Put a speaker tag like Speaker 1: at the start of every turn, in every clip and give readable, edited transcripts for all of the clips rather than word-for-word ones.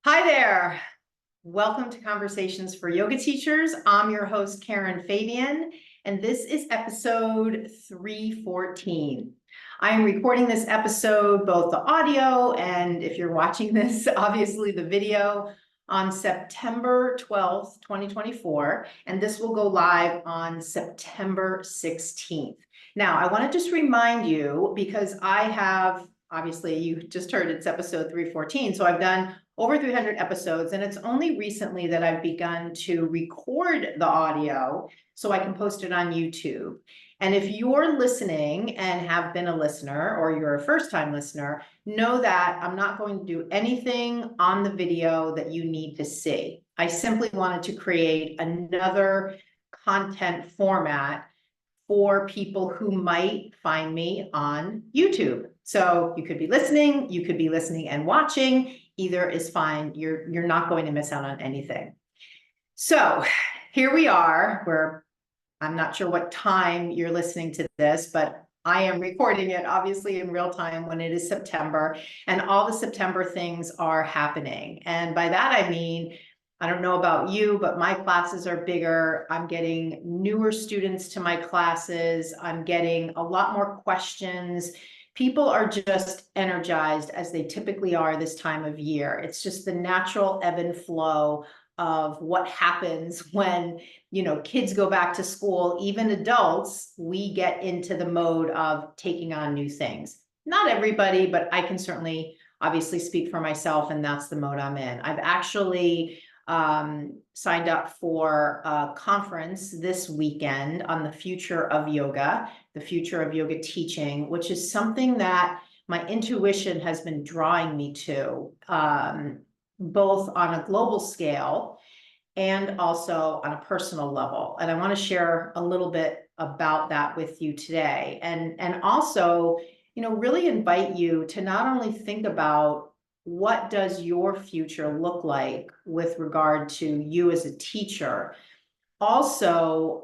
Speaker 1: Hi there. Welcome to Conversations for Yoga Teachers. I'm your host, Karen Fabian, and this is episode 314. I am recording this episode, both the audio and if you're watching this, obviously the video, on September 12th, 2024, and this will go live on September 16th. Now, I want to just remind you, because I have, obviously, you just heard it's episode 314, so I've done over 300 episodes, and it's only recently that I've begun to record the audio so I can post it on YouTube. And if you're listening and have been a listener, or you're a first-time listener, know that I'm not going to do anything on the video that you need to see. I simply wanted to create another content format for people who might find me on YouTube. So you could be listening and watching. Either is fine. You're not going to miss out on anything. So here we are, where I'm not sure what time you're listening to this, but I am recording it obviously in real time when it is September, and all the September things are happening. And by that, I mean, I don't know about you, but my classes are bigger. I'm getting newer students to my classes. I'm getting a lot more questions. People are just energized, as they typically are this time of year. It's just the natural ebb and flow of what happens when, kids go back to school. Even adults, we get into the mode of taking on new things. Not everybody, but I can certainly obviously speak for myself, and that's the mode I'm in. I've actually signed up for a conference this weekend on the future of yoga, the future of yoga teaching, which is something that my intuition has been drawing me to, both on a global scale and also on a personal level. And I want to share a little bit about that with you today. And also, really invite you to not only think about what does your future look like with regard to you as a teacher. Also,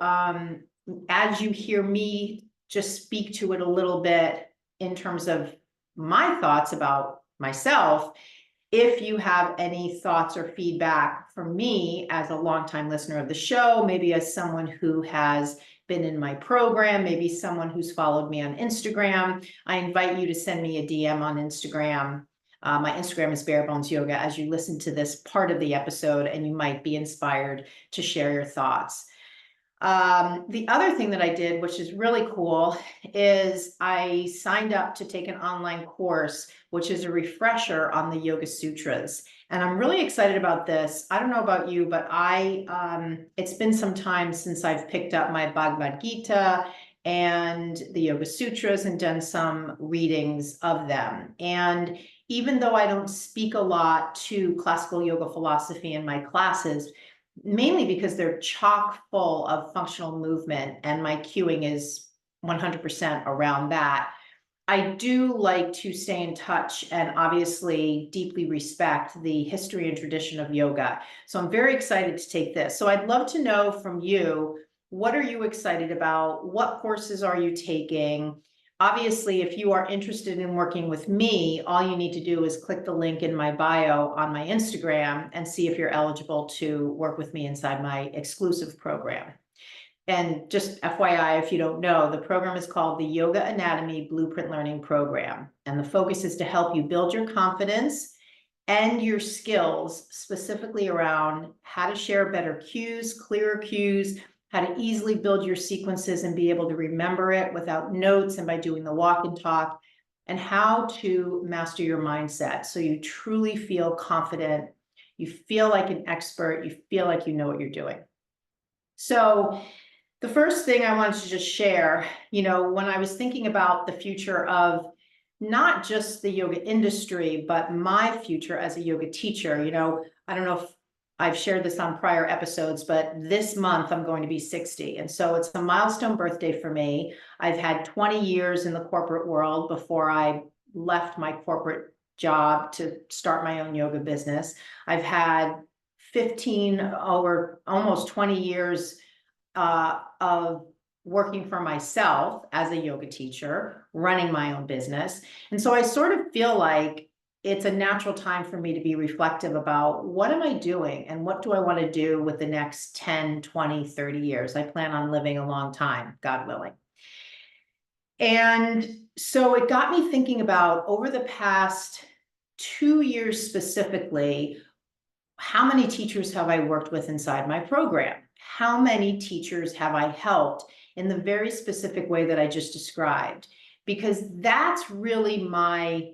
Speaker 1: as you hear me just speak to it a little bit in terms of my thoughts about myself, if you have any thoughts or feedback from me as a longtime listener of the show, maybe as someone who has been in my program, maybe someone who's followed me on Instagram, I invite you to send me a DM on Instagram. My Instagram is Bare Bones Yoga, as you listen to this part of the episode, and you might be inspired to share your thoughts. The other thing that I did, which is really cool, is I signed up to take an online course, which is a refresher on the Yoga Sutras. And I'm really excited about this. I don't know about you, but it's been some time since I've picked up my Bhagavad Gita and the Yoga Sutras and done some readings of them. And even though I don't speak a lot to classical yoga philosophy in my classes, mainly because they're chock full of functional movement and my cueing is 100% around that, I do like to stay in touch and obviously deeply respect the history and tradition of yoga. So I'm very excited to take this. So I'd love to know from you, what are you excited about? What courses are you taking? Obviously, if you are interested in working with me, all you need to do is click the link in my bio on my Instagram and see if you're eligible to work with me inside my exclusive program. And just FYI, if you don't know, the program is called the Yoga Anatomy Blueprint Learning Program. And the focus is to help you build your confidence and your skills, specifically around how to share better cues, clearer cues, how to easily build your sequences and be able to remember it without notes and by doing the walk and talk, and how to master your mindset so you truly feel confident, you feel like an expert, you feel like you know what you're doing. So the first thing I wanted to just share, when I was thinking about the future of not just the yoga industry, but my future as a yoga teacher, I don't know if I've shared this on prior episodes, but this month I'm going to be 60. And so it's a milestone birthday for me. I've had 20 years in the corporate world before I left my corporate job to start my own yoga business. I've had 15 over almost 20 years of working for myself as a yoga teacher, running my own business. And so I sort of feel like it's a natural time for me to be reflective about what am I doing and what do I want to do with the next 10, 20, 30 years. I plan on living a long time, God willing. And so it got me thinking about, over the past 2 years specifically, how many teachers have I worked with inside my program? How many teachers have I helped in the very specific way that I just described? Because that's really my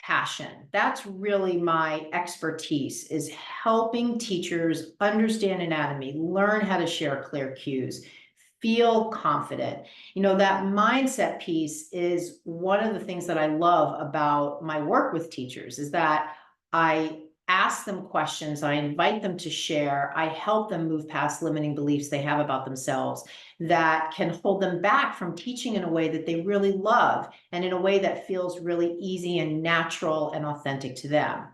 Speaker 1: passion. That's really my expertise, is helping teachers understand anatomy, learn how to share clear cues, feel confident. That mindset piece is one of the things that I love about my work with teachers, is that I ask them questions, I invite them to share, I help them move past limiting beliefs they have about themselves that can hold them back from teaching in a way that they really love and in a way that feels really easy and natural and authentic to them.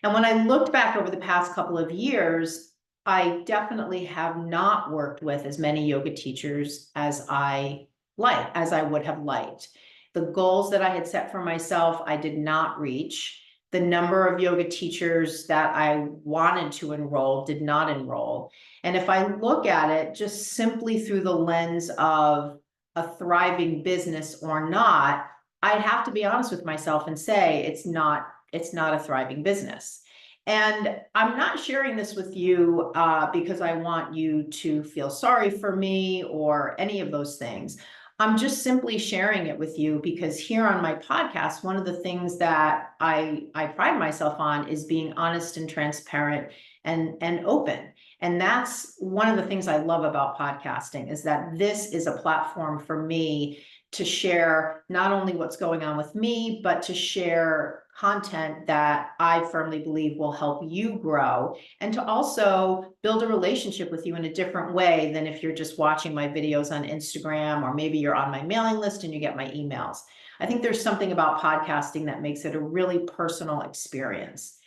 Speaker 1: And when I looked back over the past couple of years, I definitely have not worked with as many yoga teachers as I would have liked. The goals that I had set for myself, I did not reach. The number of yoga teachers that I wanted to enroll did not enroll. And if I look at it just simply through the lens of a thriving business or not, I'd have to be honest with myself and say it's not a thriving business. And I'm not sharing this with you because I want you to feel sorry for me or any of those things. I'm just simply sharing it with you because here on my podcast, one of the things that I pride myself on is being honest and transparent and open. And that's one of the things I love about podcasting, is that this is a platform for me to share not only what's going on with me, but to share content that I firmly believe will help you grow, and to also build a relationship with you in a different way than if you're just watching my videos on Instagram, or maybe you're on my mailing list and you get my emails. I think there's something about podcasting that makes it a really personal experience.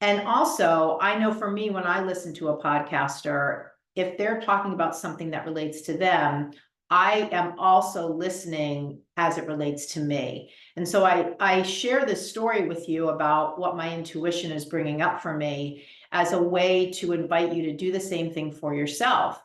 Speaker 1: And also, I know for me, when I listen to a podcaster, if they're talking about something that relates to them, I am also listening as it relates to me. And so I share this story with you about what my intuition is bringing up for me as a way to invite you to do the same thing for yourself.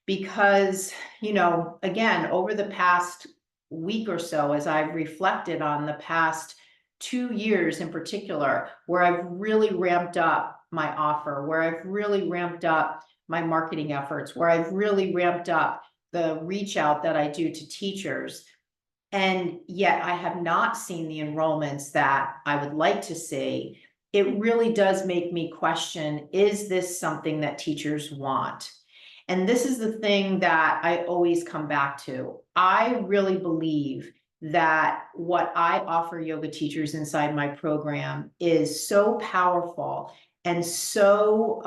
Speaker 1: Because, again, over the past week or so, as I've reflected on the past 2 years in particular, where I've really ramped up my offer, where I've really ramped up my marketing efforts, where I've really ramped up the reach out that I do to teachers, and yet I have not seen the enrollments that I would like to see, it really does make me question, is this something that teachers want? And this is the thing that I always come back to. I really believe that what I offer yoga teachers inside my program is so powerful and so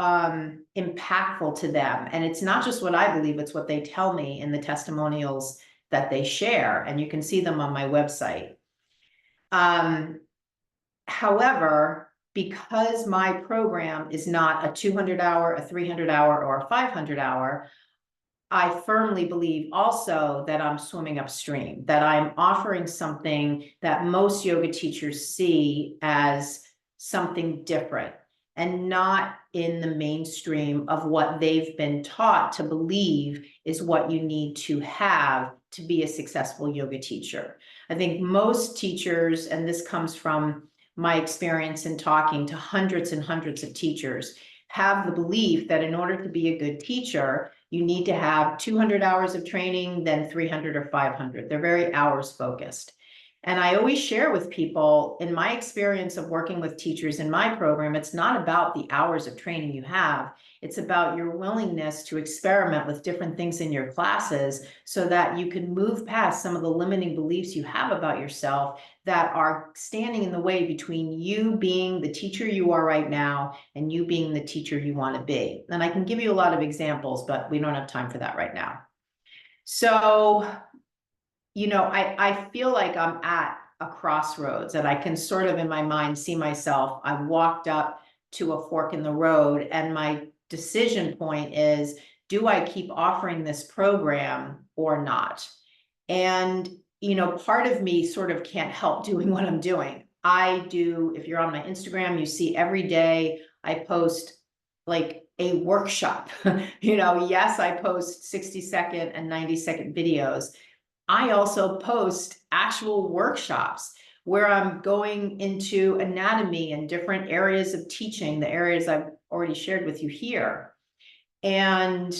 Speaker 1: impactful to them. And it's not just what I believe, it's what they tell me in the testimonials that they share, and you can see them on my website. However, because my program is not a 200-hour, a 300-hour, or a 500-hour, I firmly believe also that I'm swimming upstream, that I'm offering something that most yoga teachers see as something different and not in the mainstream of what they've been taught to believe is what you need to have to be a successful yoga teacher. I think most teachers, and this comes from my experience in talking to hundreds and hundreds of teachers, have the belief that in order to be a good teacher, you need to have 200 hours of training, then 300 or 500. They're very hours focused. And I always share with people, in my experience of working with teachers in my program, it's not about the hours of training you have. It's about your willingness to experiment with different things in your classes so that you can move past some of the limiting beliefs you have about yourself that are standing in the way between you being the teacher you are right now and you being the teacher you want to be. And I can give you a lot of examples, but we don't have time for that right now. So, I feel like I'm at a crossroads, and I can sort of in my mind see myself, I've walked up to a fork in the road, and my decision point is, do I keep offering this program or not? And, part of me sort of can't help doing what I'm doing. I do, if you're on my Instagram, you see every day I post like a workshop. Yes, I post 60-second and 90-second videos. I also post actual workshops where I'm going into anatomy and different areas of teaching, the areas I've already shared with you here. And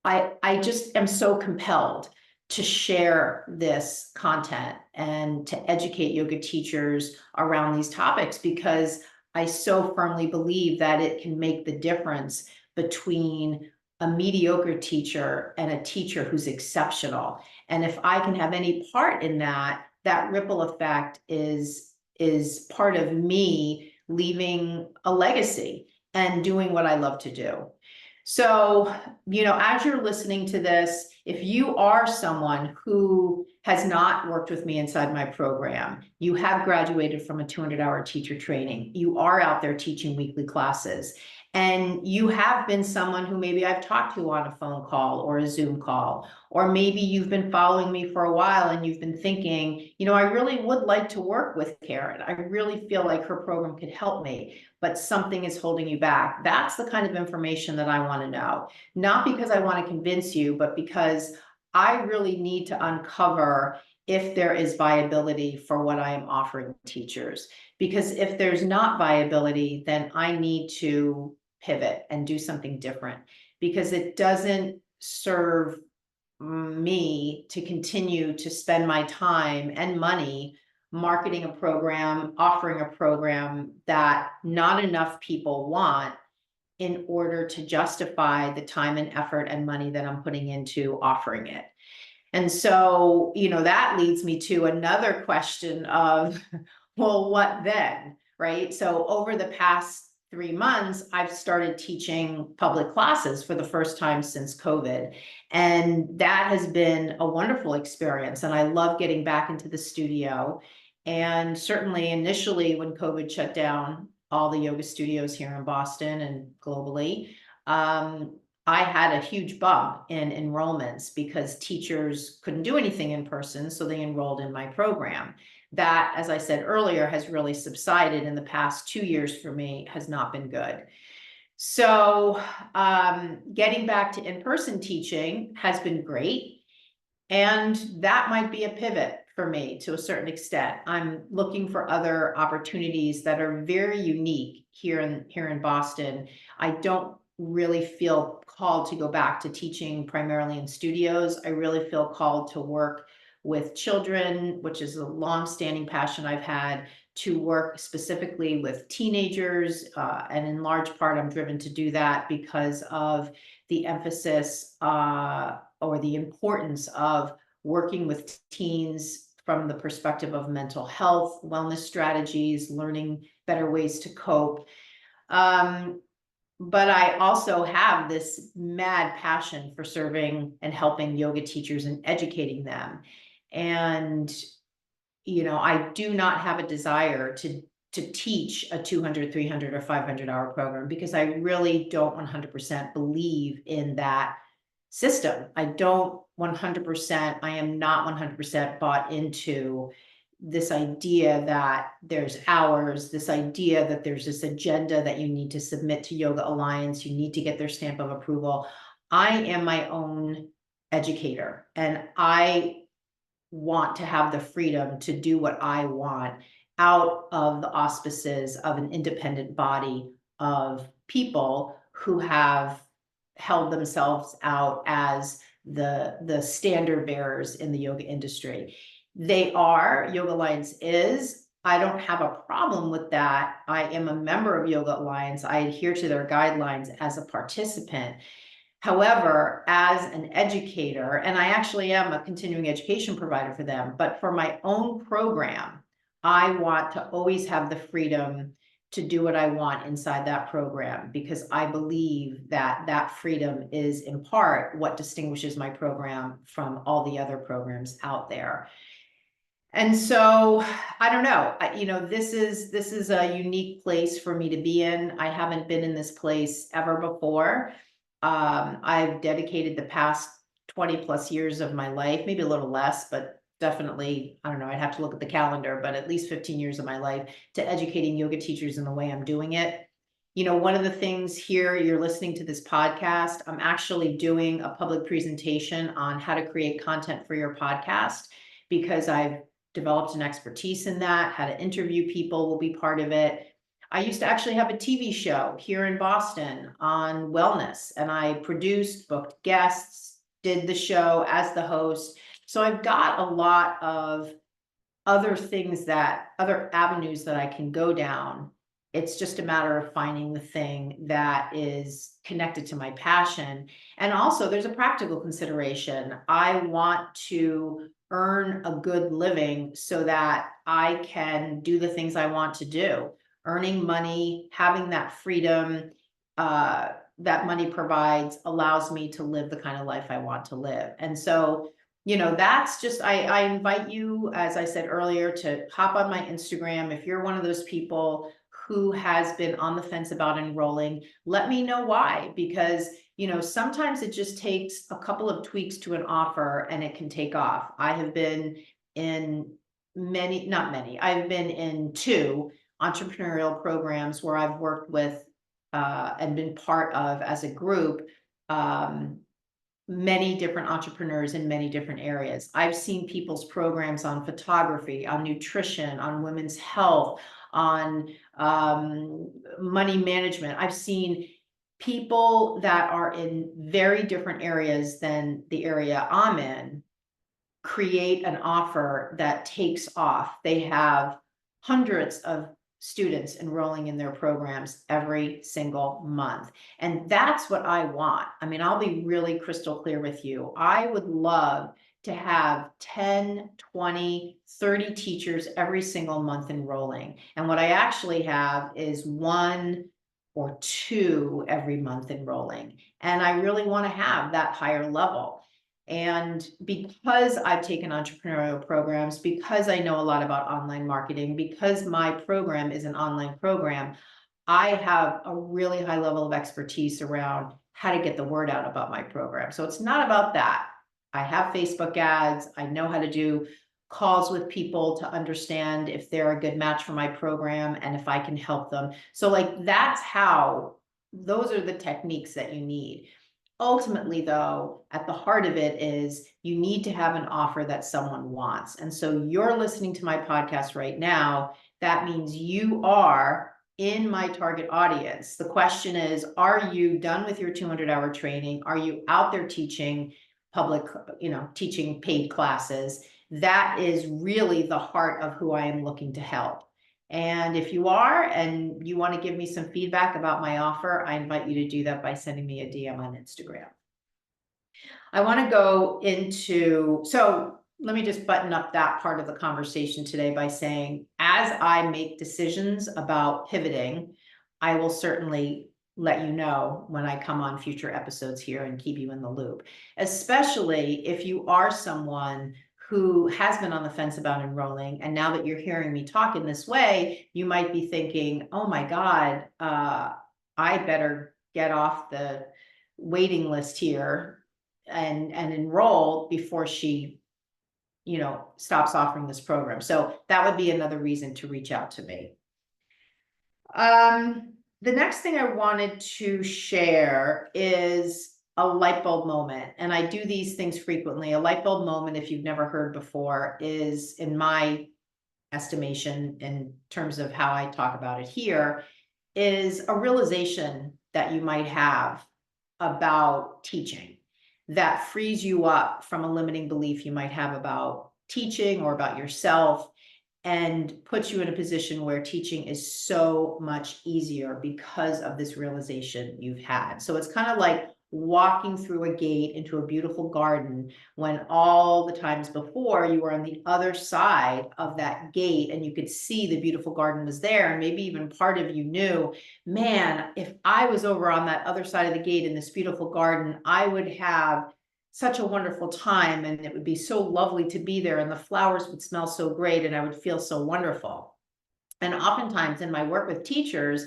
Speaker 1: I just am so compelled to share this content and to educate yoga teachers around these topics, because I so firmly believe that it can make the difference between a mediocre teacher and a teacher who's exceptional. And if I can have any part in that, that ripple effect is part of me leaving a legacy and doing what I love to do. So, as you're listening to this, if you are someone who has not worked with me inside my program, you have graduated from a 200-hour teacher training, you are out there teaching weekly classes, and you have been someone who maybe I've talked to on a phone call or a Zoom call, or maybe you've been following me for a while and you've been thinking, I really would like to work with Karen. I really feel like her program could help me, but something is holding you back. That's the kind of information that I want to know. Not because I want to convince you, but because I really need to uncover if there is viability for what I am offering teachers. Because if there's not viability, then I need to pivot and do something different, because it doesn't serve me to continue to spend my time and money marketing a program, offering a program that not enough people want, in order to justify the time and effort and money that I'm putting into offering it. And so, that leads me to another question of, well, what then? Right? So over the past 3 months, I've started teaching public classes for the first time since COVID. And that has been a wonderful experience. And I love getting back into the studio. And certainly initially when COVID shut down all the yoga studios here in Boston and globally, I had a huge bump in enrollments because teachers couldn't do anything in person, so they enrolled in my program. That, as I said earlier, has really subsided in the past 2 years for me, has not been good. So getting back to in-person teaching has been great. And that might be a pivot for me to a certain extent. I'm looking for other opportunities that are very unique here in Boston. I don't really feel called to go back to teaching primarily in studios. I really feel called to work with children, which is a long-standing passion I've had, to work specifically with teenagers. And in large part, I'm driven to do that because of the emphasis or the importance of working with teens from the perspective of mental health, wellness strategies, learning better ways to cope. But I also have this mad passion for serving and helping yoga teachers and educating them. And, I do not have a desire to teach a 200, 300, or 500-hour program, because I really don't 100% believe in that system. I don't 100%, I am not 100% bought into this idea that there's hours, this idea that there's this agenda that you need to submit to Yoga Alliance, you need to get their stamp of approval. I am my own educator, and I want to have the freedom to do what I want out of the auspices of an independent body of people who have held themselves out as the standard bearers in the yoga industry. Yoga Alliance is. I don't have a problem with that. I am a member of Yoga Alliance. I adhere to their guidelines as a participant. However, as an educator, and I actually am a continuing education provider for them, but for my own program, I want to always have the freedom to do what I want inside that program, because I believe that that freedom is in part what distinguishes my program from all the other programs out there. And so I don't know, this is a unique place for me to be in. I haven't been in this place ever before. I've dedicated the past 20 plus years of my life, maybe a little less, but definitely, I don't know, I'd have to look at the calendar, but at least 15 years of my life to educating yoga teachers in the way I'm doing it. One of the things here, you're listening to this podcast, I'm actually doing a public presentation on how to create content for your podcast because I've developed an expertise in that. How to interview people will be part of it. I used to actually have a TV show here in Boston on wellness, and I produced, booked guests, did the show as the host. So I've got a lot of other avenues that I can go down. It's just a matter of finding the thing that is connected to my passion. And also, there's a practical consideration. I want to earn a good living so that I can do the things I want to do. Earning money, having that freedom that money provides allows me to live the kind of life I want to live. And so that's just, I invite you, as I said earlier, to hop on my Instagram. If you're one of those people who has been on the fence about enrolling, let me know why, because, sometimes it just takes a couple of tweaks to an offer and it can take off. I have been in I've been in 2 entrepreneurial programs where I've worked with and been part of as a group, many different entrepreneurs in many different areas. I've seen people's programs on photography, on nutrition, on women's health, on money management. I've seen people that are in very different areas than the area I'm in create an offer that takes off. They have hundreds of students enrolling in their programs every single month. And that's what I want. I mean, I'll be really crystal clear with you. I would love to have 10, 20, 30 teachers every single month enrolling. And what I actually have is 1 or 2 every month enrolling. And I really want to have that higher level. And because I've taken entrepreneurial programs, because I know a lot about online marketing, because my program is an online program, I have a really high level of expertise around how to get the word out about my program. So it's not about that. I have Facebook ads. I know how to do calls with people to understand if they're a good match for my program and if I can help them. So those are the techniques that you need. Ultimately, though, at the heart of it is you need to have an offer that someone wants. And so you're listening to my podcast right now. That means you are in my target audience. The question is, are you done with your 200-hour training? Are you out there teaching teaching paid classes? That is really the heart of who I am looking to help. And if you are, and you want to give me some feedback about my offer, I invite you to do that by sending me a DM on Instagram. I want to go so let me just button up that part of the conversation today by saying, as I make decisions about pivoting, I will certainly let you know when I come on future episodes here and keep you in the loop, especially if you are someone who has been on the fence about enrolling. And now that you're hearing me talk in this way, you might be thinking, oh my God, I better get off the waiting list here and enroll before she, stops offering this program. So that would be another reason to reach out to me. The next thing I wanted to share is a light bulb moment. And I do these things frequently. A light bulb moment, if you've never heard before, is, in my estimation, in terms of how I talk about it here, is a realization that you might have about teaching that frees you up from a limiting belief you might have about teaching or about yourself, and puts you in a position where teaching is so much easier because of this realization you've had. So it's kind of like walking through a gate into a beautiful garden when all the times before you were on the other side of that gate and you could see the beautiful garden was there. And maybe even part of you knew, man, if I was over on that other side of the gate in this beautiful garden, I would have such a wonderful time, and it would be so lovely to be there, and the flowers would smell so great, and I would feel so wonderful. And oftentimes in my work with teachers,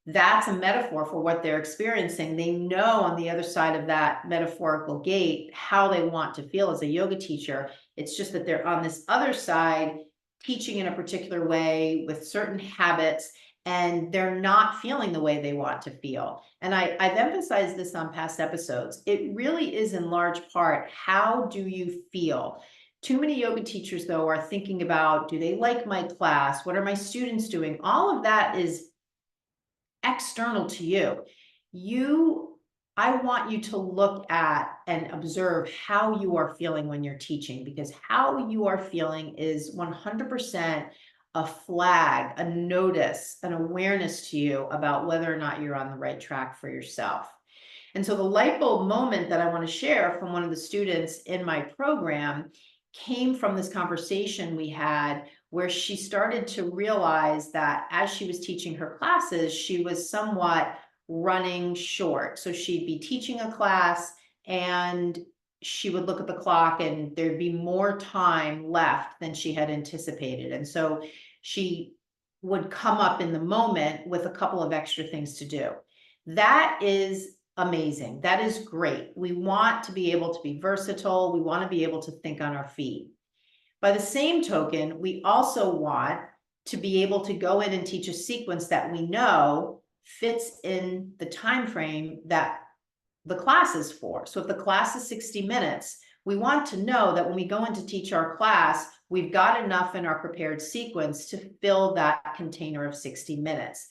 Speaker 1: that's a metaphor for what they're experiencing. They know on the other side of that metaphorical gate how they want to feel as a yoga teacher. It's just that they're on this other side, teaching in a particular way with certain habits, and they're not feeling the way they want to feel. And I've emphasized this on past episodes. It really is in large part, how do you feel? Too many yoga teachers, though, are thinking about, do they like my class? What are my students doing? All of that is external to you. I want you to look at and observe how you are feeling when you're teaching, because how you are feeling is 100% a flag, a notice, an awareness to you about whether or not you're on the right track for yourself. And so the light bulb moment that I want to share from one of the students in my program came from this conversation we had, where she started to realize that as she was teaching her classes, she was somewhat running short. So she'd be teaching a class and she would look at the clock and there'd be more time left than she had anticipated. And so she would come up in the moment with a couple of extra things to do. That is amazing. That is great. We want to be able to be versatile. We want to be able to think on our feet. By the same token, we also want to be able to go in and teach a sequence that we know fits in the time frame that the class is for. So if the class is 60 minutes, we want to know that when we go in to teach our class, we've got enough in our prepared sequence to fill that container of 60 minutes.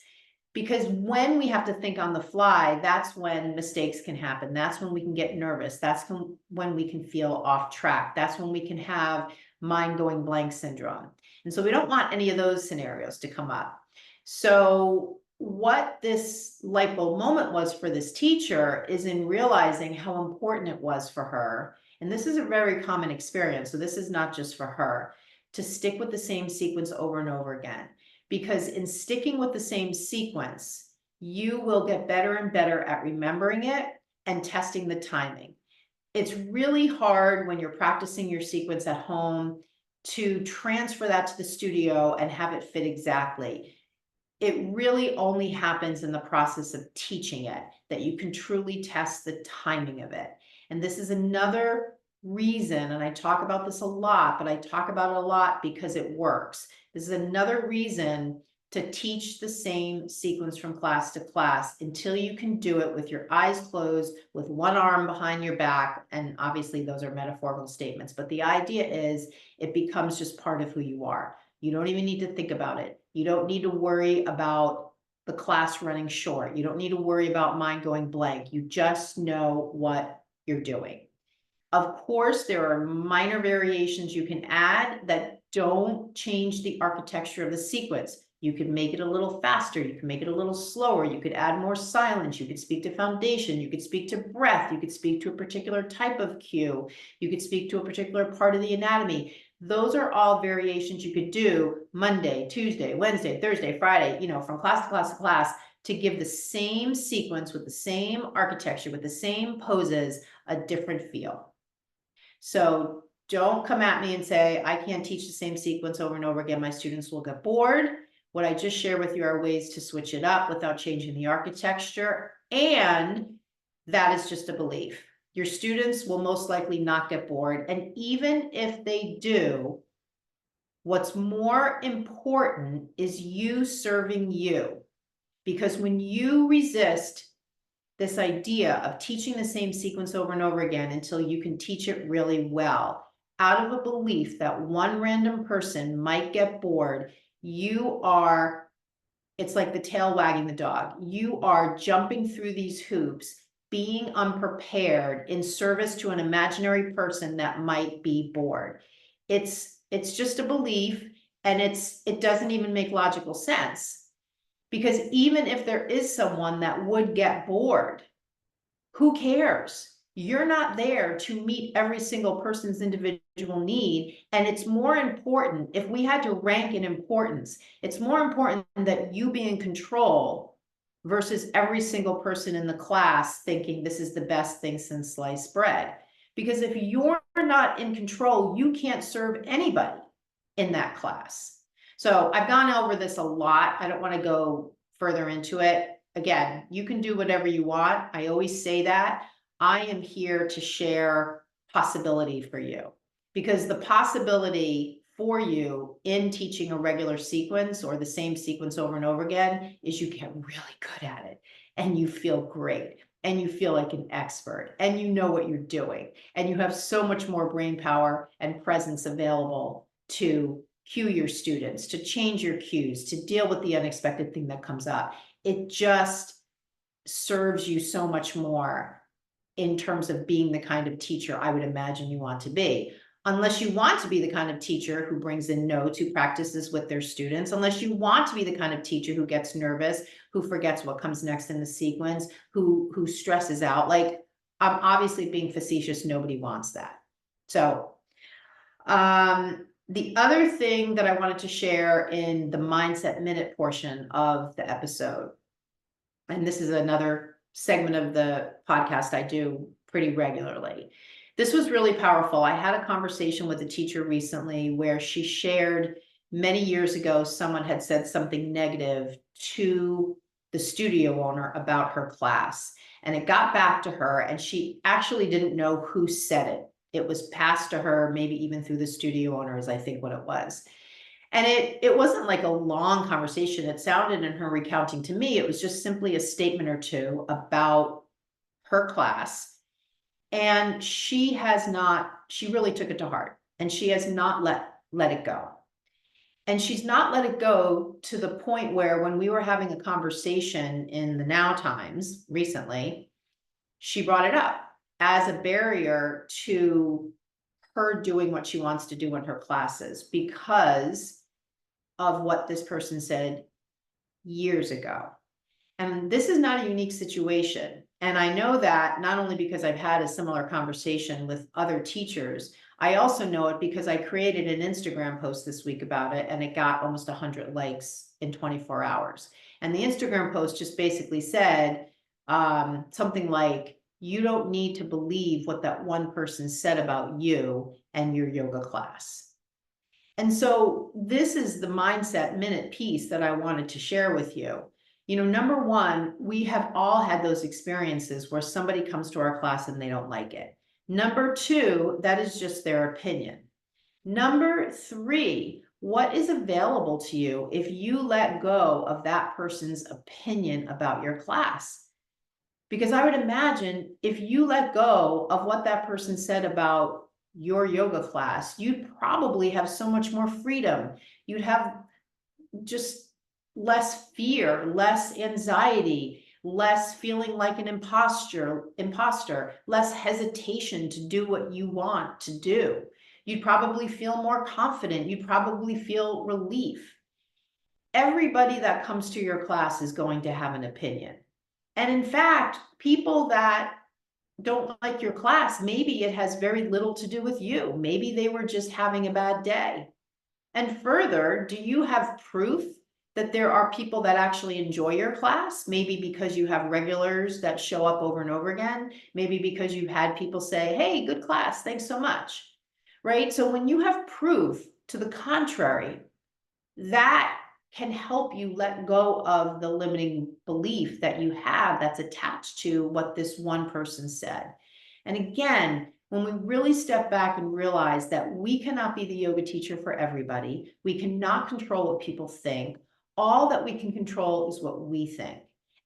Speaker 1: Because when we have to think on the fly, that's when mistakes can happen. That's when we can get nervous. That's when we can feel off track. That's when we can have mind going blank syndrome. And so we don't want any of those scenarios to come up. So what this light bulb moment was for this teacher is in realizing how important it was for her. And this is a very common experience. So this is not just for her, to stick with the same sequence over and over again. Because in sticking with the same sequence, you will get better and better at remembering it and testing the timing. It's really hard when you're practicing your sequence at home to transfer that to the studio and have it fit exactly. It really only happens in the process of teaching it that you can truly test the timing of it. And this is another reason, and I talk about this a lot, but I talk about it a lot because it works. This is another reason to teach the same sequence from class to class until you can do it with your eyes closed, with one arm behind your back. And obviously those are metaphorical statements, but the idea is it becomes just part of who you are. You don't even need to think about it. You don't need to worry about the class running short. You don't need to worry about mind going blank. You just know what you're doing. Of course, there are minor variations you can add that don't change the architecture of the sequence. You could make it a little faster. You can make it a little slower. You could add more silence. You could speak to foundation. You could speak to breath. You could speak to a particular type of cue. You could speak to a particular part of the anatomy. Those are all variations you could do Monday, Tuesday, Wednesday, Thursday, Friday, from class to class to class, to give the same sequence with the same architecture, with the same poses, a different feel. So don't come at me and say, I can't teach the same sequence over and over again. My students will get bored. What I just shared with you are ways to switch it up without changing the architecture. And that is just a belief. Your students will most likely not get bored. And even if they do, what's more important is you serving you. Because when you resist this idea of teaching the same sequence over and over again until you can teach it really well, out of a belief that one random person might get bored, it's like the tail wagging the dog. You are jumping through these hoops, being unprepared in service to an imaginary person that might be bored. It's just a belief, and it doesn't even make logical sense. Because even if there is someone that would get bored, who cares? You're not there to meet every single person's individual need. And it's more important, if we had to rank in importance, it's more important that you be in control versus every single person in the class thinking this is the best thing since sliced bread. Because if you're not in control, you can't serve anybody in that class. So I've gone over this a lot. I don't want to go further into it. Again, you can do whatever you want. I always say that. I am here to share possibility for you, because the possibility for you in teaching a regular sequence or the same sequence over and over again is you get really good at it and you feel great and you feel like an expert and you know what you're doing and you have so much more brain power and presence available to cue your students, to change your cues, to deal with the unexpected thing that comes up. It just serves you so much more in terms of being the kind of teacher I would imagine you want to be. Unless you want to be the kind of teacher who brings in notes, who practices with their students, unless you want to be the kind of teacher who gets nervous, who forgets what comes next in the sequence, who stresses out. Like, I'm obviously being facetious, nobody wants that. So the other thing that I wanted to share in the Mindset Minute portion of the episode, and this is another segment of the podcast I do pretty regularly. This was really powerful. I had a conversation with a teacher recently where she shared many years ago, someone had said something negative to the studio owner about her class. And it got back to her, and she actually didn't know who said it. It was passed to her, maybe even through the studio owner, is I think what it was. And it wasn't like a long conversation. It sounded, in her recounting to me, it was just simply a statement or two about her class. And she really took it to heart, and she has not let it go. And she's not let it go to the point where, when we were having a conversation in the Now Times recently, she brought it up as a barrier to her doing what she wants to do in her classes because of what this person said years ago. And this is not a unique situation. And I know that not only because I've had a similar conversation with other teachers, I also know it because I created an Instagram post this week about it, and it got almost 100 likes in 24 hours. And the Instagram post just basically said something like, you don't need to believe what that one person said about you and your yoga class. And so this is the Mindset Minute piece that I wanted to share with you. You know, number one, we have all had those experiences where somebody comes to our class and they don't like it. Number two, that is just their opinion. Number three, what is available to you if you let go of that person's opinion about your class? Because I would imagine if you let go of what that person said about your yoga class, you'd probably have so much more freedom. You'd have just less fear, less anxiety, less feeling like an imposter, less hesitation to do what you want to do. You'd probably feel more confident. You'd probably feel relief. Everybody that comes to your class is going to have an opinion. And in fact, people that don't like your class, maybe it has very little to do with you. Maybe they were just having a bad day. And further, do you have proof that there are people that actually enjoy your class? Maybe because you have regulars that show up over and over again. Maybe because you've had people say, hey, good class, thanks so much, right? So when you have proof to the contrary, that can help you let go of the limiting belief that you have that's attached to what this one person said. And again, when we really step back and realize that we cannot be the yoga teacher for everybody, we cannot control what people think. All that we can control is what we think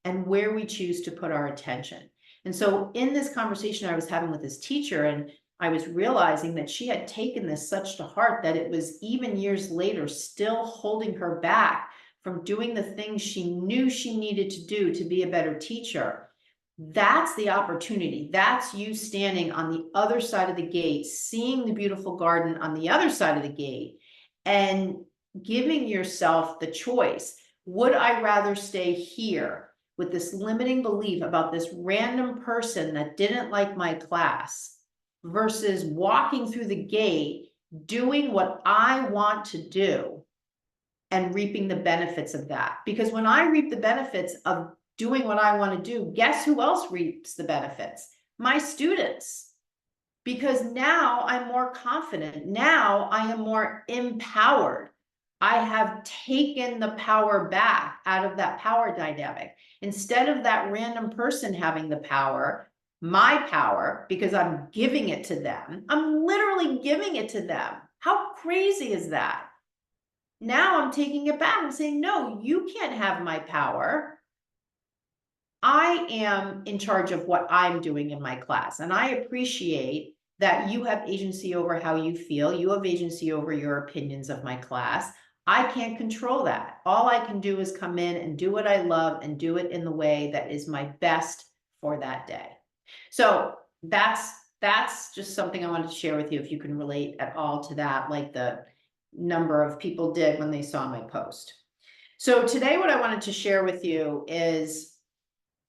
Speaker 1: and where we choose to put our attention. And so in this conversation I was having with this teacher, and I was realizing that she had taken this such to heart that it was even years later still holding her back from doing the things she knew she needed to do to be a better teacher. That's the opportunity. That's you standing on the other side of the gate, seeing the beautiful garden on the other side of the gate, and giving yourself the choice. Would I rather stay here with this limiting belief about this random person that didn't like my class, versus walking through the gate, doing what I want to do and reaping the benefits of that? Because when I reap the benefits of doing what I want to do, guess who else reaps the benefits? My students. Because now I'm more confident. Now I am more empowered. I have taken the power back out of that power dynamic. Instead of that random person having the power, my power because I'm giving it to them. I'm literally giving it to them. How crazy is that? Now I'm taking it back and saying, no, you can't have my power. I am in charge of what I'm doing in my class. And I appreciate that you have agency over how you feel. You have agency over your opinions of my class. I can't control that. All I can do is come in and do what I love and do it in the way that is my best for that day. So that's just something I wanted to share with you, if you can relate at all to that, like the number of people did when they saw my post. So today what I wanted to share with you is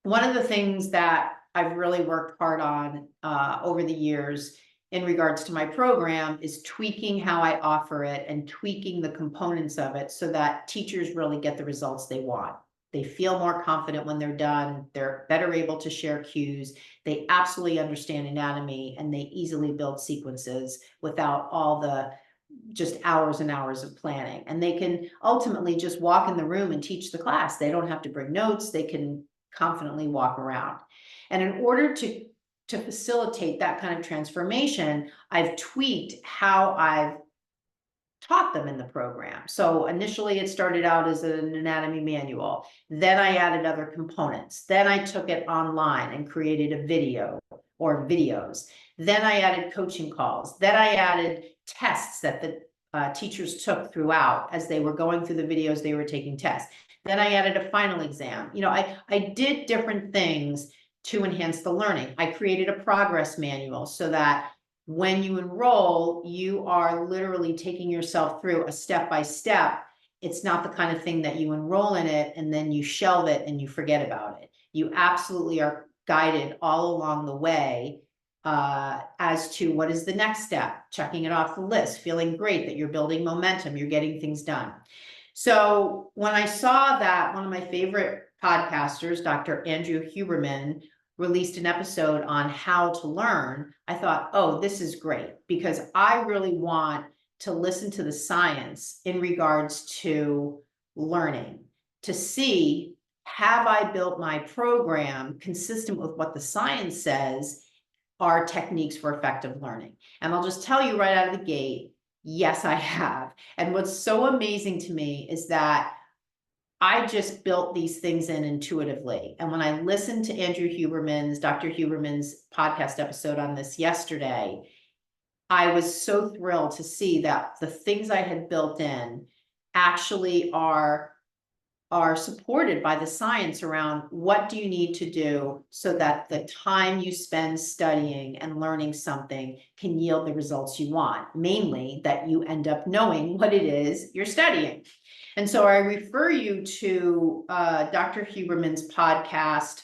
Speaker 1: one of the things that I've really worked hard on over the years in regards to my program is tweaking how I offer it and tweaking the components of it so that teachers really get the results they want. They feel more confident when they're done. They're better able to share cues. They absolutely understand anatomy, and they easily build sequences without all the just hours and hours of planning. And they can ultimately just walk in the room and teach the class. They don't have to bring notes. They can confidently walk around. And in order to facilitate that kind of transformation, I've tweaked how I've taught them in the program. So initially it started out as an anatomy manual. Then I added other components. Then I took it online and created a video or videos. Then I added coaching calls. Then I added tests that the teachers took throughout. As they were going through the videos, they were taking tests. Then I added a final exam. You know, I did different things to enhance the learning. I created a progress manual so that when you enroll, you are literally taking yourself through a step-by-step. It's not the kind of thing that you enroll in it and then you shelve it and you forget about it. You absolutely are guided all along the way as to what is the next step, checking it off the list, feeling great that you're building momentum, you're getting things done. So when I saw that one of my favorite podcasters, Dr. Andrew Huberman, released an episode on how to learn, I thought, oh, this is great, because I really want to listen to the science in regards to learning, to see, have I built my program consistent with what the science says are techniques for effective learning? And I'll just tell you right out of the gate, yes, I have. And what's so amazing to me is that I just built these things in intuitively. And when I listened to Dr. Huberman's podcast episode on this yesterday, I was so thrilled to see that the things I had built in actually are supported by the science around what do you need to do so that the time you spend studying and learning something can yield the results you want, mainly that you end up knowing what it is you're studying. And so I refer you to Dr. Huberman's podcast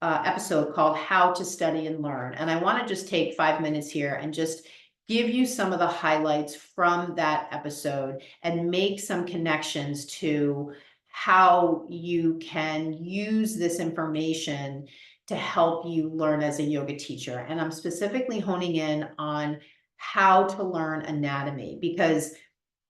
Speaker 1: episode called How to Study and Learn. And I want to just take 5 minutes here and just give you some of the highlights from that episode and make some connections to how you can use this information to help you learn as a yoga teacher. And I'm specifically honing in on how to learn anatomy, because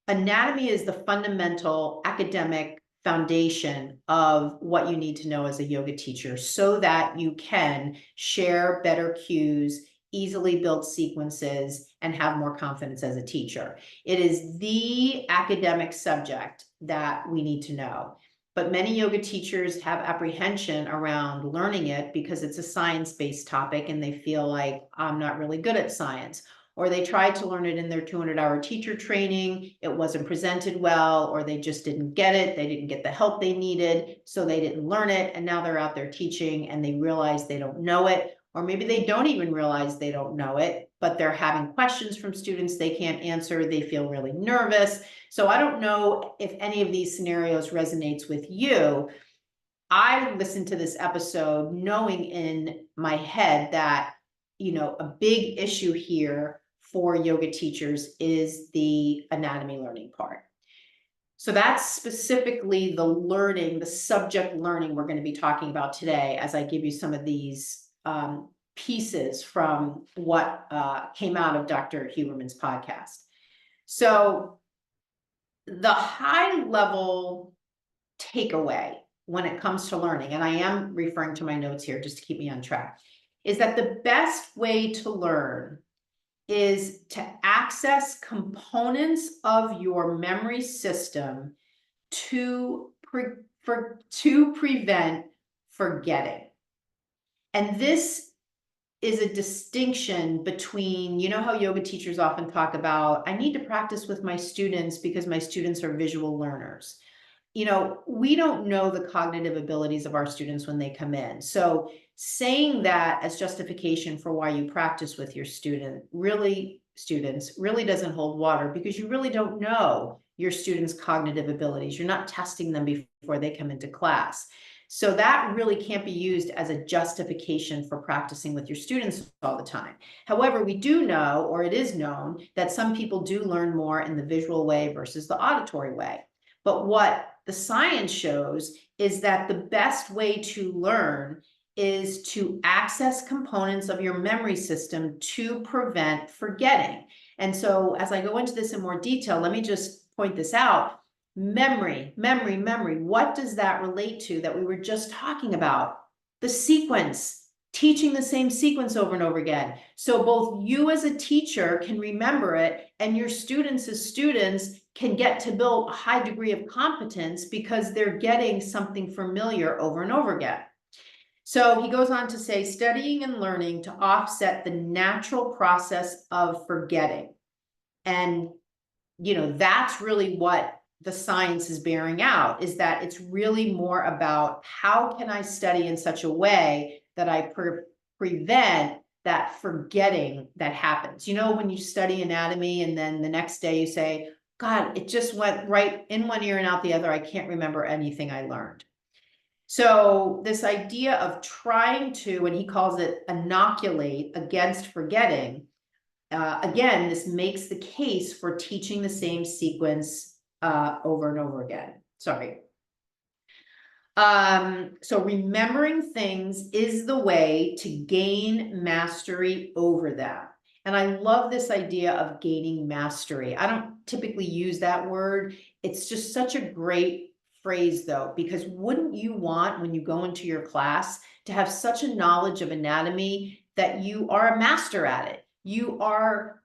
Speaker 1: anatomy is the fundamental academic foundation of what you need to know as a yoga teacher so that you can share better cues, easily build sequences, and have more confidence as a teacher. It is the academic subject that we need to know. But many yoga teachers have apprehension around learning it because it's a science-based topic and they feel like, I'm not really good at science. Or they tried to learn it in their 200-hour teacher training, it wasn't presented well, or they just didn't get it, they didn't get the help they needed, so they didn't learn it, and now they're out there teaching and they realize they don't know it, or maybe they don't even realize they don't know it, but they're having questions from students they can't answer, they feel really nervous. So I don't know if any of these scenarios resonates with you. I listened to this episode knowing in my head that, you know, a big issue here for yoga teachers is the anatomy learning part. So that's specifically the learning, the subject learning we're going to be talking about today as I give you some of these pieces from what came out of Dr. Huberman's podcast. So the high level takeaway when it comes to learning, and I am referring to my notes here just to keep me on track, is that the best way to learn is to access components of your memory system to prevent forgetting. And this is a distinction between, you know how yoga teachers often talk about, I need to practice with my students because my students are visual learners. You know, we don't know the cognitive abilities of our students when they come in. So saying that as justification for why you practice with your students really doesn't hold water, because you really don't know your students' cognitive abilities. You're not testing them before they come into class. So that really can't be used as a justification for practicing with your students all the time. However, we do know, or it is known, that some people do learn more in the visual way versus the auditory way. But what the science shows is that the best way to learn is to access components of your memory system to prevent forgetting. And so as I go into this in more detail, let me just point this out. Memory. What does that relate to that we were just talking about? The sequence, teaching the same sequence over and over again. So both you as a teacher can remember it, and your students as students can get to build a high degree of competence because they're getting something familiar over and over again. So he goes on to say, studying and learning to offset the natural process of forgetting. And, you know, that's really what the science is bearing out, is that it's really more about how can I study in such a way that I prevent that forgetting that happens. You know, when you study anatomy and then the next day you say, God, it just went right in one ear and out the other. I can't remember anything I learned. So this idea of trying to, and he calls it inoculate against forgetting, again, this makes the case for teaching the same sequence over and over again. Sorry. So remembering things is the way to gain mastery over them. And I love this idea of gaining mastery. I don't typically use that word. It's just such a great phrase though, because wouldn't you want, when you go into your class, to have such a knowledge of anatomy that you are a master at it? You are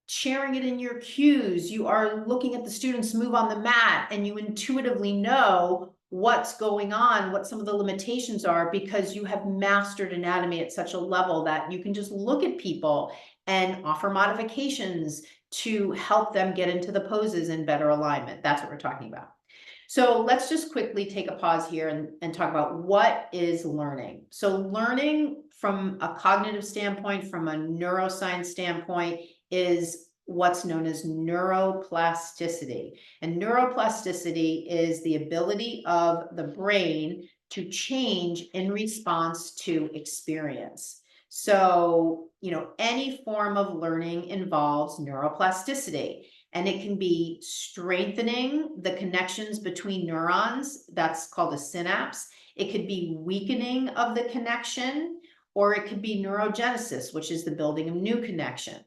Speaker 1: sharing it in your cues. You are looking at the students move on the mat and you intuitively know what's going on, what some of the limitations are, because you have mastered anatomy at such a level that you can just look at people and offer modifications to help them get into the poses in better alignment. That's what we're talking about. So let's just quickly take a pause here and talk about what is learning. So learning from a cognitive standpoint, from a neuroscience standpoint, is what's known as neuroplasticity. And neuroplasticity is the ability of the brain to change in response to experience. So, you know, any form of learning involves neuroplasticity. And it can be strengthening the connections between neurons. That's called a synapse. It could be weakening of the connection, or it could be neurogenesis, which is the building of new connection.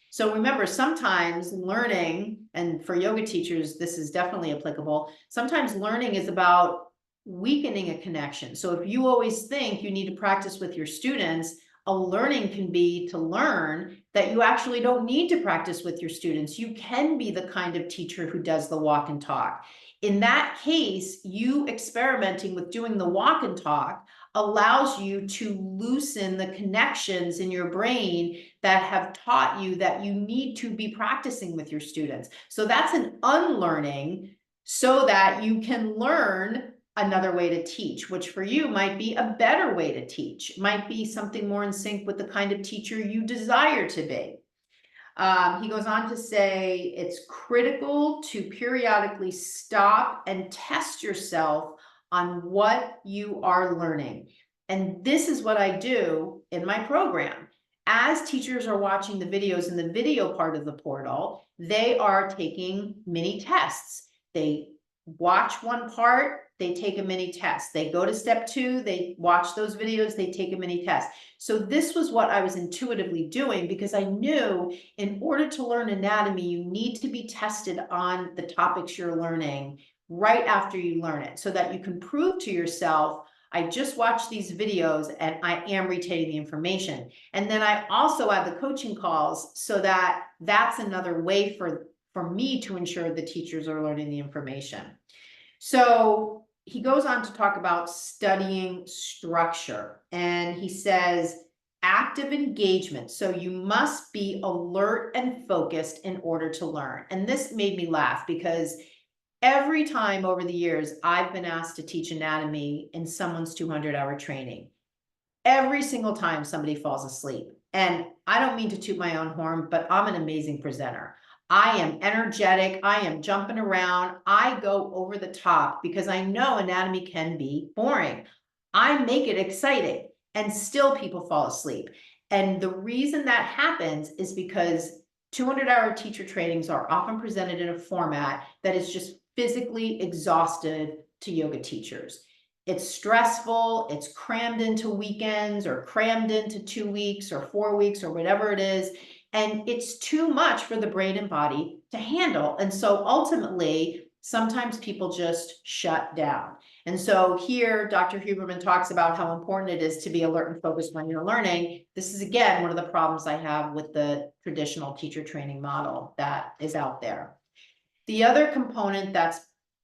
Speaker 1: So remember, sometimes learning, and for yoga teachers, this is definitely applicable. Sometimes learning is about weakening a connection. So if you always think you need to practice with your students, a learning can be to learn that you actually don't need to practice with your students. You can be the kind of teacher who does the walk and talk. In that case, you experimenting with doing the walk and talk allows you to loosen the connections in your brain that have taught you that you need to be practicing with your students. So that's an unlearning so that you can learn another way to teach, which for you might be a better way to teach, might be something more in sync with the kind of teacher you desire to be. He goes on to say it's critical to periodically stop and test yourself on what you are learning. And this is what I do in my program. As teachers are watching the videos in the video part of the portal, they are taking mini tests. They watch one part, they take a mini test. They go to step 2, they watch those videos, they take a mini test. So this was what I was intuitively doing, because I knew in order to learn anatomy, you need to be tested on the topics you're learning right after you learn it, so that you can prove to yourself, I just watched these videos and I am retaining the information. And then I also add the coaching calls so that that's another way for me to ensure the teachers are learning the information. So he goes on to talk about studying structure, and he says active engagement. So you must be alert and focused in order to learn. And this made me laugh because every time over the years I've been asked to teach anatomy in someone's 200-hour training, every single time somebody falls asleep. And I don't mean to toot my own horn, but I'm an amazing presenter. I am energetic. I am jumping around. I go over the top because I know anatomy can be boring. I make it exciting and still people fall asleep. And the reason that happens is because 200-hour teacher trainings are often presented in a format that is just physically exhausted to yoga teachers. It's stressful, it's crammed into weekends or crammed into 2 weeks or 4 weeks or whatever it is. And it's too much for the brain and body to handle. And so ultimately, sometimes people just shut down. And so here, Dr. Huberman talks about how important it is to be alert and focused when you're learning. This is, again, one of the problems I have with the traditional teacher training model that is out there. The other component that's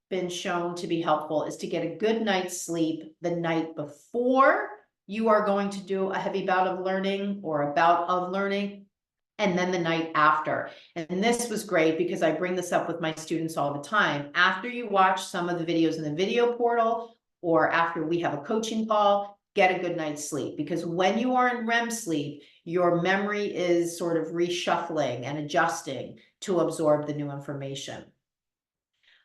Speaker 1: been shown to be helpful is to get a good night's sleep the night before you are going to do a heavy bout of learning or a bout of learning, and then the night after. And this was great because I bring this up with my students all the time. After you watch some of the videos in the video portal, or after we have a coaching call, get a good night's sleep, because when you are in REM sleep, your memory is sort of reshuffling and adjusting to absorb the new information.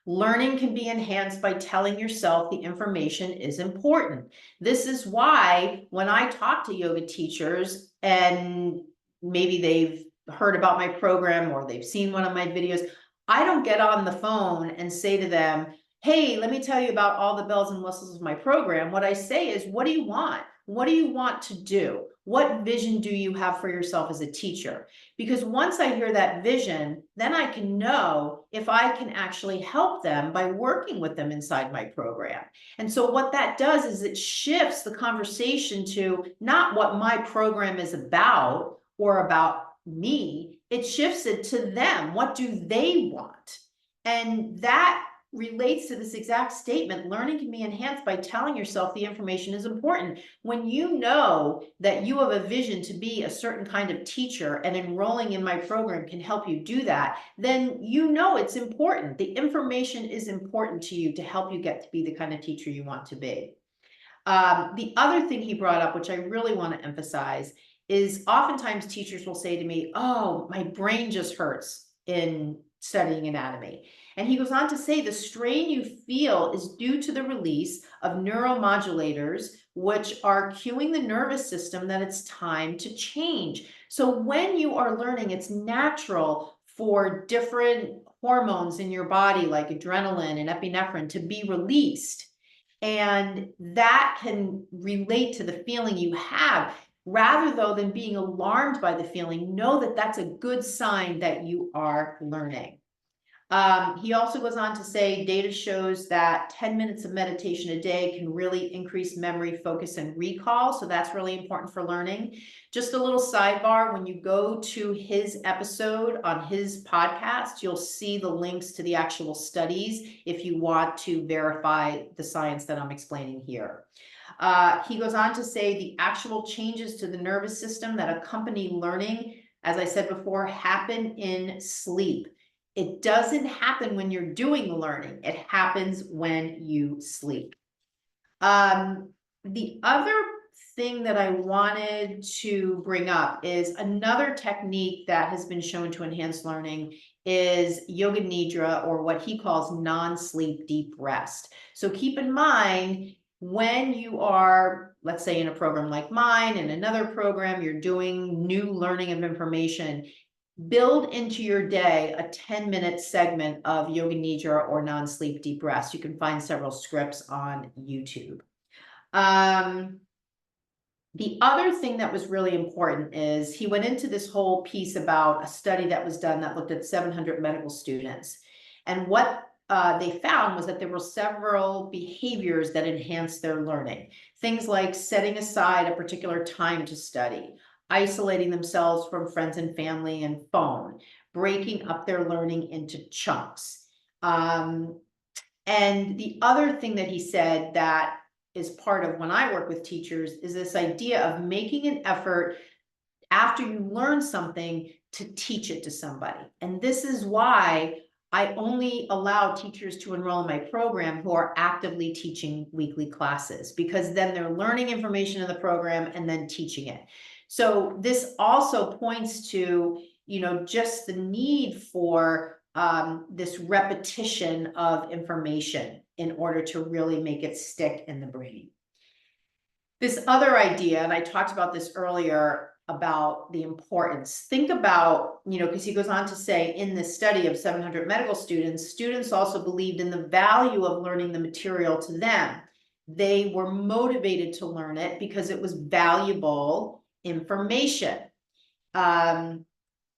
Speaker 1: Learning can be enhanced by telling yourself the information is important. This is why when I talk to yoga teachers and maybe they've heard about my program or they've seen one of my videos, I don't get on the phone and say to them, hey, let me tell you about all the bells and whistles of my program. What I say is, what do you want? What do you want to do? What vision do you have for yourself as a teacher? Because once I hear that vision, then I can know if I can actually help them by working with them inside my program. And so what that does is it shifts the conversation to not what my program is about or about me. It shifts it to them. What do they want? And that relates to this exact statement. Learning can be enhanced by telling yourself the information is important. When you know that you have a vision to be a certain kind of teacher and enrolling in my program can help you do that, then you know it's important. The information is important to you to help you get to be the kind of teacher you want to be. The other thing he brought up, which I really want to emphasize, is oftentimes teachers will say to me, oh, my brain just hurts in studying anatomy. And he goes on to say the strain you feel is due to the release of neuromodulators, which are cueing the nervous system that it's time to change. So when you are learning, it's natural for different hormones in your body, like adrenaline and epinephrine, to be released. And that can relate to the feeling you have. Rather though than being alarmed by the feeling, know that that's a good sign that you are learning. He also goes on to say data shows that 10 minutes of meditation a day can really increase memory, focus, and recall. So that's really important for learning. Just a little sidebar, when you go to his episode on his podcast, you'll see the links to the actual studies if you want to verify the science that I'm explaining here. He goes on to say the actual changes to the nervous system that accompany learning, as I said before, happen in sleep. It doesn't happen when you're doing the learning. It happens when you sleep. The other thing that I wanted to bring up is another technique that has been shown to enhance learning is yoga nidra, or what he calls non-sleep deep rest. So keep in mind, when you are, let's say in a program like mine, in another program, you're doing new learning of information, build into your day a 10-minute segment of yoga nidra or non-sleep deep rest. You can find several scripts on YouTube. The other thing that was really important is he went into this whole piece about a study that was done that looked at 700 medical students. And what they found was that there were several behaviors that enhanced their learning. Things like setting aside a particular time to study, isolating themselves from friends and family and phone, breaking up their learning into chunks. And the other thing that he said that is part of when I work with teachers is this idea of making an effort after you learn something to teach it to somebody. And this is why I only allow teachers to enroll in my program who are actively teaching weekly classes, because then they're learning information in the program and then teaching it. So this also points to, just the need for this repetition of information in order to really make it stick in the brain. This other idea, and I talked about this earlier, about the importance. Think about, because he goes on to say in this study of 700 medical students, students also believed in the value of learning the material to them. They were motivated to learn it because it was valuable information.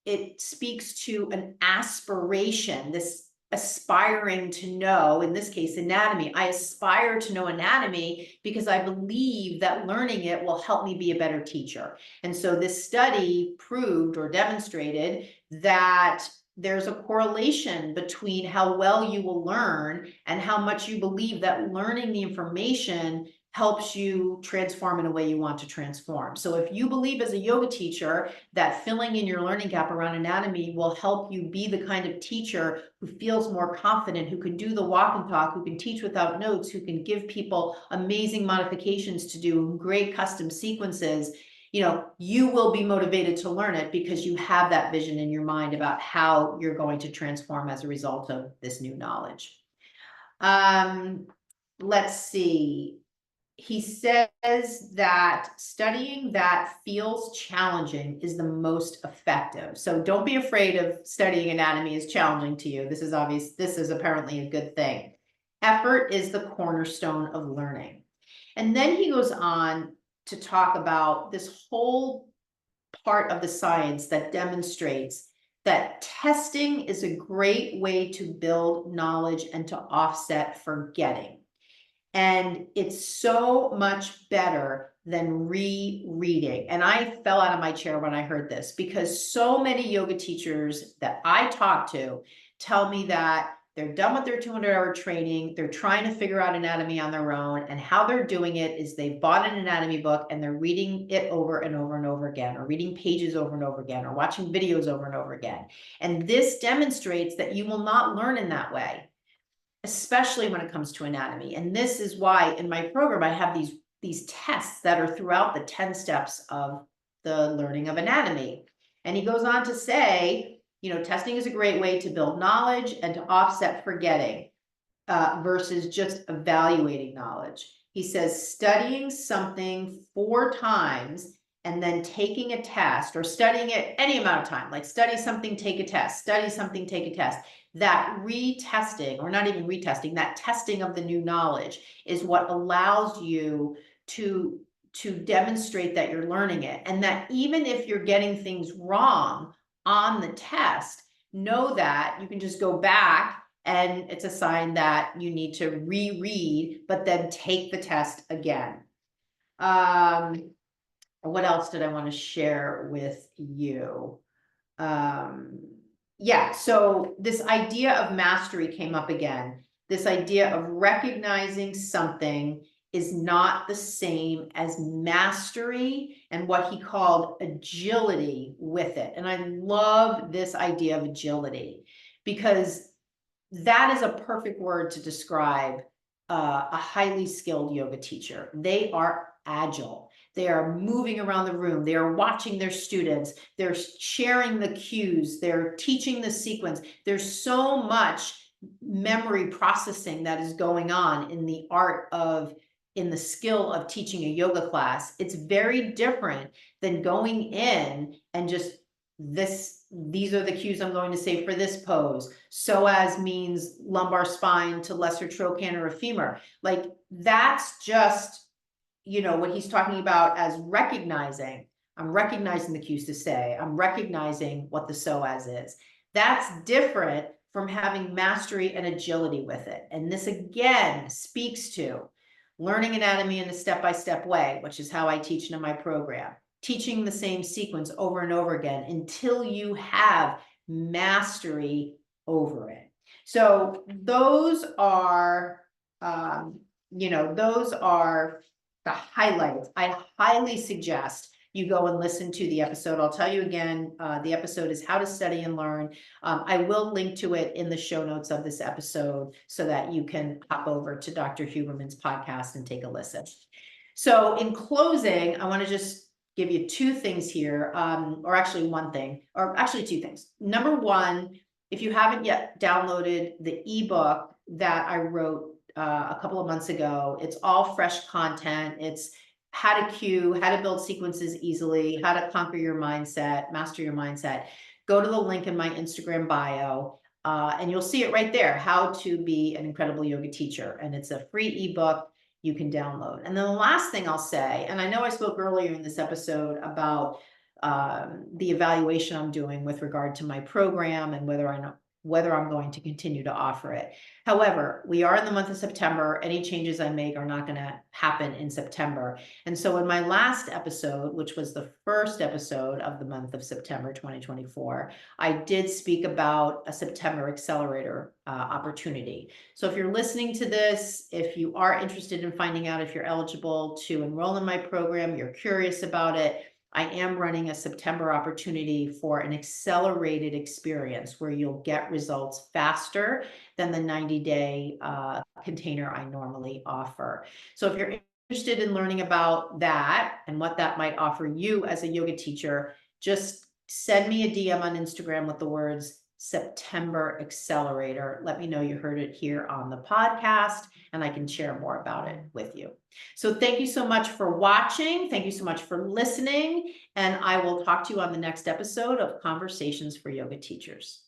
Speaker 1: It speaks to an aspiration, this aspiring to know, in this case, anatomy. I aspire to know anatomy because I believe that learning it will help me be a better teacher. And so this study proved or demonstrated that there's a correlation between how well you will learn and how much you believe that learning the information helps you transform in a way you want to transform. So if you believe as a yoga teacher that filling in your learning gap around anatomy will help you be the kind of teacher who feels more confident, who can do the walk and talk, who can teach without notes, who can give people amazing modifications to do, great custom sequences, you will be motivated to learn it because you have that vision in your mind about how you're going to transform as a result of this new knowledge. Let's see. He says that studying that feels challenging is the most effective. So don't be afraid of studying anatomy is challenging to you. This is obvious. This is apparently a good thing. Effort is the cornerstone of learning. And then he goes on to talk about this whole part of the science that demonstrates that testing is a great way to build knowledge and to offset forgetting. And it's so much better than rereading. And I fell out of my chair when I heard this, because so many yoga teachers that I talk to tell me that they're done with their 200-hour training. They're trying to figure out anatomy on their own. And how they're doing it is they've bought an anatomy book and they're reading it over and over and over again, or reading pages over and over again, or watching videos over and over again. And this demonstrates that you will not learn in that way, especially when it comes to anatomy. And this is why in my program, I have these tests that are throughout the 10 steps of the learning of anatomy. And he goes on to say, testing is a great way to build knowledge and to offset forgetting versus just evaluating knowledge. He says studying something 4 times and then taking a test, or studying it any amount of time, like study something, take a test, study something, take a test. That retesting, or not even retesting, that testing of the new knowledge is what allows you to demonstrate that you're learning it. And that even if you're getting things wrong on the test, know that you can just go back and it's a sign that you need to reread, but then take the test again. What else did I want to share with you? Yeah, so this idea of mastery came up again. This idea of recognizing something is not the same as mastery, and what he called agility with it. And I love this idea of agility, because that is a perfect word to describe a highly skilled yoga teacher. They are agile. They are moving around the room. They are watching their students. They're sharing the cues. They're teaching the sequence. There's so much memory processing that is going on in the in the skill of teaching a yoga class. It's very different than going in and just these are the cues I'm going to say for this pose. Psoas means lumbar spine to lesser trochanter of femur. Like, that's just, what he's talking about as recognizing. I'm recognizing the cues to say. I'm recognizing what the psoas is. That's different from having mastery and agility with it. And this again speaks to learning anatomy in a step-by-step way, which is how I teach in my program. Teaching the same sequence over and over again until you have mastery over it. So those are, those are the highlights. I highly suggest you go and listen to the episode. I'll tell you again, the episode is How to Study and Learn. I will link to it in the show notes of this episode so that you can hop over to Dr. Huberman's podcast and take a listen. So in closing, I want to just give you two things here, or actually one thing, or actually two things. Number one, if you haven't yet downloaded the ebook that I wrote a couple of months ago, it's all fresh content. It's how to cue, how to build sequences easily, how to conquer your mindset, master your mindset. Go to the link in my Instagram bio, and you'll see it right there, how to be an incredible yoga teacher. And it's a free ebook you can download. And then the last thing I'll say, and I know I spoke earlier in this episode about the evaluation I'm doing with regard to my program and whether I'm going to continue to offer it. However, we are in the month of September. Any changes I make are not going to happen in September. And so in my last episode, which was the first episode of the month of September 2024, I did speak about a September accelerator opportunity. So if you're listening to this, if you are interested in finding out if you're eligible to enroll in my program, you're curious about it, I am running a September opportunity for an accelerated experience where you'll get results faster than the 90-day container I normally offer. So if you're interested in learning about that and what that might offer you as a yoga teacher, just send me a DM on Instagram with the words September Accelerator. Let me know you heard it here on the podcast, and I can share more about it with you. So thank you so much for watching. Thank you so much for listening. And I will talk to you on the next episode of Conversations for Yoga Teachers.